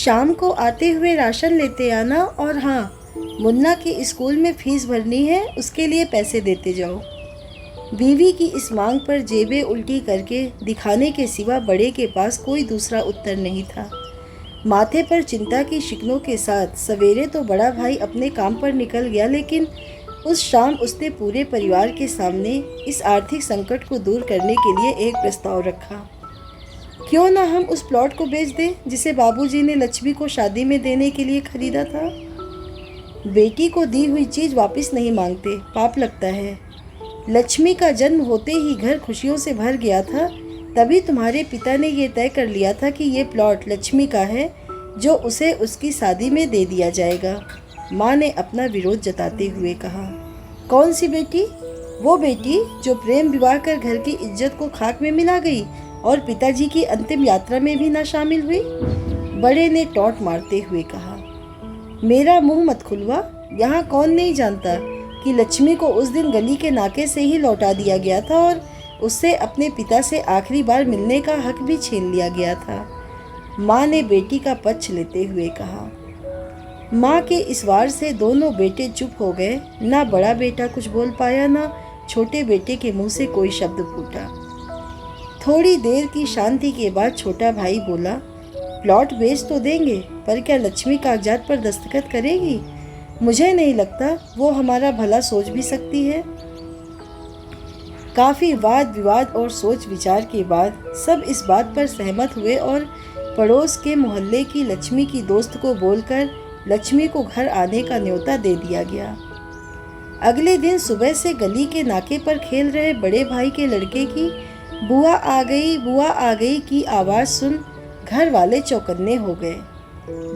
शाम को आते हुए राशन लेते आना, और हाँ, मुन्ना की स्कूल में फीस भरनी है, उसके लिए पैसे देते जाओ। बीवी की इस मांग पर जेबें उल्टी करके दिखाने के सिवा बड़े के पास कोई दूसरा उत्तर नहीं था। माथे पर चिंता की शिकनों के साथ सवेरे तो बड़ा भाई अपने काम पर निकल गया, लेकिन उस शाम उसने पूरे परिवार के सामने इस आर्थिक संकट को दूर करने के लिए एक प्रस्ताव रखा। क्यों ना हम उस प्लॉट को बेच दें जिसे बाबूजी ने लक्ष्मी को शादी में देने के लिए खरीदा था। बेटी को दी हुई चीज़ वापस नहीं मांगते, पाप लगता है। लक्ष्मी का जन्म होते ही घर खुशियों से भर गया था, तभी तुम्हारे पिता ने ये तय कर लिया था कि ये प्लॉट लक्ष्मी का है, जो उसे उसकी शादी में दे दिया जाएगा। माँ ने अपना विरोध जताते हुए कहा। कौन सी बेटी? वो बेटी जो प्रेम विवाह कर घर की इज्जत को खाक में मिला गई और पिताजी की अंतिम यात्रा में भी ना शामिल हुई। बड़े ने टॉन्ट मारते हुए कहा। मेरा मुंह मत खुलवा। यहाँ कौन नहीं जानता कि लक्ष्मी को उस दिन गली के नाके से ही लौटा दिया गया था और उससे अपने पिता से आखिरी बार मिलने का हक भी छीन लिया गया था। माँ ने बेटी का पक्ष लेते हुए कहा। माँ के इस वार से दोनों बेटे चुप हो गए। ना बड़ा बेटा कुछ बोल पाया, ना छोटे बेटे के मुंह से कोई शब्द फूटा। थोड़ी देर की शांति के बाद छोटा भाई बोला, प्लॉट बेच तो देंगे, पर क्या लक्ष्मी कागजात पर दस्तखत करेगी? मुझे नहीं लगता वो हमारा भला सोच भी सकती है। काफ़ी वाद विवाद और सोच विचार के बाद सब इस बात पर सहमत हुए और पड़ोस के मोहल्ले की लक्ष्मी की दोस्त को बोलकर लक्ष्मी को घर आने का न्योता दे दिया गया। अगले दिन सुबह से गली के नाके पर खेल रहे बड़े भाई के लड़के की बुआ आ गई की आवाज़ सुन घर वाले चौकन्ने हो गए।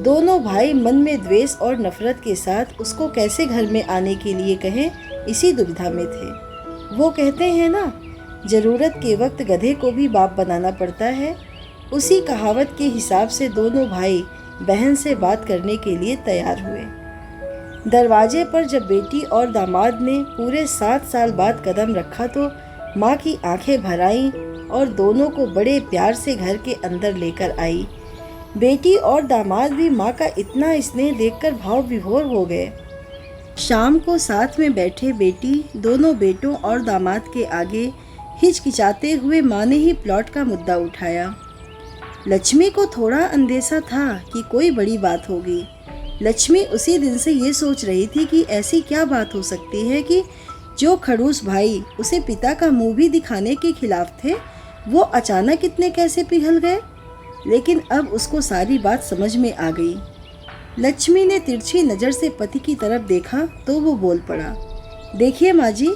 दोनों भाई मन में द्वेष और नफरत के साथ उसको कैसे घर में आने के लिए कहें, इसी दुविधा में थे। वो कहते हैं ना, ज़रूरत के वक्त गधे को भी बाप बनाना पड़ता है। उसी कहावत के हिसाब से दोनों भाई बहन से बात करने के लिए तैयार हुए। दरवाजे पर जब बेटी और दामाद ने पूरे 7 साल बाद कदम रखा तो माँ की आंखें भर आईं और दोनों को बड़े प्यार से घर के अंदर लेकर आई। बेटी और दामाद भी माँ का इतना स्नेह देखकर भाव विभोर हो गए। शाम को साथ में बैठे बेटी दोनों बेटों और दामाद के आगे हिचकिचाते हुए माँ ने ही प्लॉट का मुद्दा उठाया। लक्ष्मी को थोड़ा अंदेशा था कि कोई बड़ी बात होगी। लक्ष्मी उसी दिन से ये सोच रही थी कि ऐसी क्या बात हो सकती है कि जो खड़ूस भाई उसे पिता का मुंह भी दिखाने के खिलाफ थे, वो अचानक इतने कैसे पिघल गए। लेकिन अब उसको सारी बात समझ में आ गई। लक्ष्मी ने तिरछी नज़र से पति की तरफ देखा तो वो बोल पड़ा, देखिए माँ जी,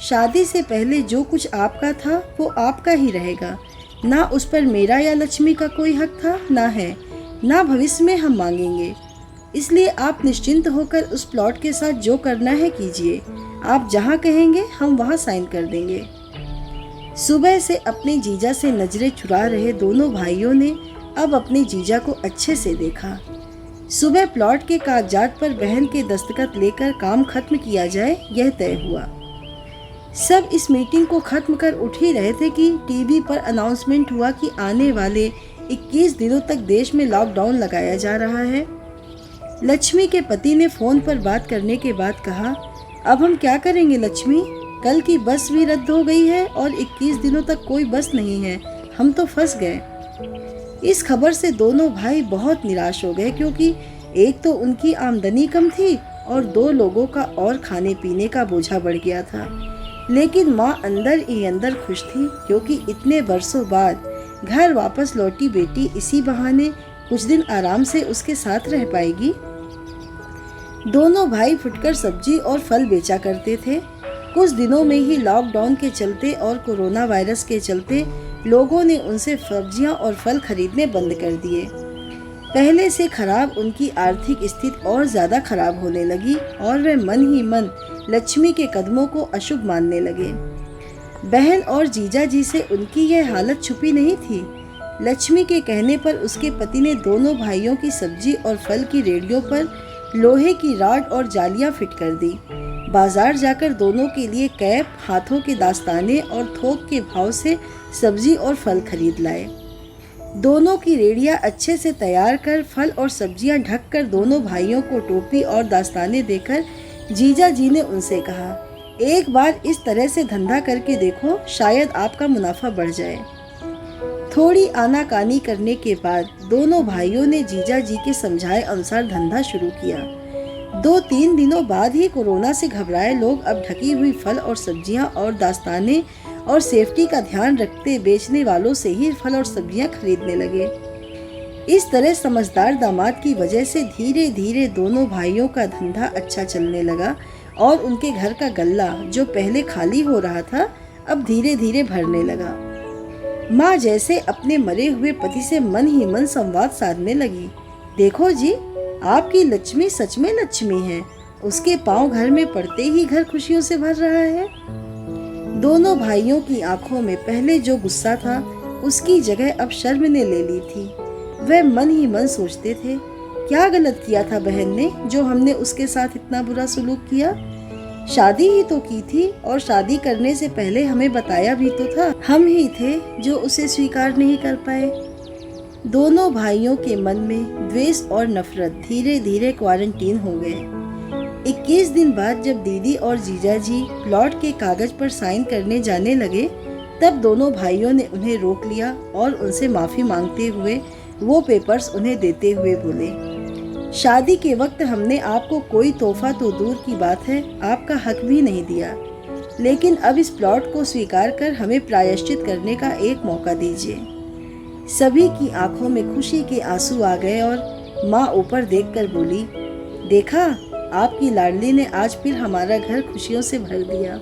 शादी से पहले जो कुछ आपका था वो आपका ही रहेगा। ना उस पर मेरा या लक्ष्मी का कोई हक था, ना है, ना भविष्य में हम मांगेंगे। इसलिए आप निश्चिंत होकर उस प्लॉट के साथ जो करना है कीजिए। आप जहाँ कहेंगे हम वहाँ साइन कर देंगे। सुबह से अपने जीजा से नजरें चुरा रहे दोनों भाइयों ने अब अपने जीजा को अच्छे से देखा। सुबह प्लॉट के कागजात पर बहन के दस्तखत लेकर काम खत्म किया जाए, यह तय हुआ। सब इस मीटिंग को खत्म कर उठ ही रहे थे कि टीवी पर अनाउंसमेंट हुआ कि आने वाले 21 दिनों तक देश में लॉकडाउन लगाया जा रहा है। लक्ष्मी के पति ने फ़ोन पर बात करने के बाद कहा, अब हम क्या करेंगे लक्ष्मी? कल की बस भी रद्द हो गई है और 21 दिनों तक कोई बस नहीं है। हम तो फंस गए। इस खबर से दोनों भाई बहुत निराश हो गए, क्योंकि एक तो उनकी आमदनी कम थी और 2 लोगों का और खाने पीने का बोझा बढ़ गया था। लेकिन माँ अंदर ही अंदर खुश थी, क्योंकि इतने बरसों बाद घर वापस लौटी बेटी इसी बहाने कुछ दिन आराम से उसके साथ रह पाएगी। दोनों भाई फुटकर सब्जी और फल बेचा करते थे। कुछ दिनों में ही लॉकडाउन के चलते और कोरोना वायरस के चलते लोगों ने उनसे सब्जियां और फल खरीदने बंद कर दिए। पहले से खराब उनकी आर्थिक स्थिति और ज़्यादा खराब होने लगी और वे मन ही मन लक्ष्मी के कदमों को अशुभ मानने लगे। बहन और जीजा जी से उनकी यह हालत छुपी नहीं थी। लक्ष्मी के कहने पर उसके पति ने दोनों भाइयों की सब्जी और फल की रेहड़ियों पर लोहे की राड और जालियां फिट कर दी। बाजार जाकर दोनों के लिए कैप, हाथों के दास्ताने और थोक के भाव से सब्जी और फल खरीद लाए। दोनों की रेड़ियां अच्छे से तैयार कर फल और सब्जियां ढक कर दोनों भाइयों को टोपी और दास्तानें देकर जीजा जी ने उनसे कहा, एक बार इस तरह से धंधा करके देखो, शायद आपका मुनाफा बढ़ जाए। थोड़ी आनाकानी करने के बाद दोनों भाइयों ने जीजा जी के समझाए अनुसार धंधा शुरू किया। 2-3 दिनों बाद ही कोरोना से घबराए लोग अब ढकी हुई फल और सब्जियां और दास्तानें और सेफ्टी का ध्यान रखते बेचने वालों से ही फल और सब्जियां खरीदने लगे। इस तरह समझदार दामाद की वजह से धीरे धीरे दोनों भाइयों का धंधा अच्छा चलने लगा और उनके घर का गल्ला जो पहले खाली हो रहा था अब धीरे धीरे भरने लगा। माँ जैसे अपने मरे हुए पति से मन ही मन संवाद साधने लगी। देखो जी, आपकी लक्ष्मी सच में लक्ष्मी है, उसके पांव घर में पड़ते ही घर खुशियों से भर रहा है। दोनों भाइयों की आंखों में पहले जो गुस्सा था उसकी जगह अब शर्म ने ले ली थी। वह मन ही मन सोचते थे, क्या गलत किया था बहन ने जो हमने उसके साथ इतना बुरा सलूक किया। शादी ही तो की थी और शादी करने से पहले हमें बताया भी तो था, हम ही थे जो उसे स्वीकार नहीं कर पाए। दोनों भाइयों के मन में द्वेष और नफरत धीरे धीरे क्वारंटीन हो गए। 21 दिन बाद जब दीदी और जीजा जी प्लॉट के कागज पर साइन करने जाने लगे तब दोनों भाइयों ने उन्हें रोक लिया और उनसे माफ़ी मांगते हुए वो पेपर्स उन्हें देते हुए बोले, शादी के वक्त हमने आपको कोई तोहफा तो दूर की बात है आपका हक भी नहीं दिया, लेकिन अब इस प्लॉट को स्वीकार कर हमें प्रायश्चित करने का एक मौका दीजिए। सभी की आंखों में खुशी के आंसू आ गए और माँ ऊपर देखकर बोली, देखा, आपकी लाडली ने आज फिर हमारा घर खुशियों से भर दिया।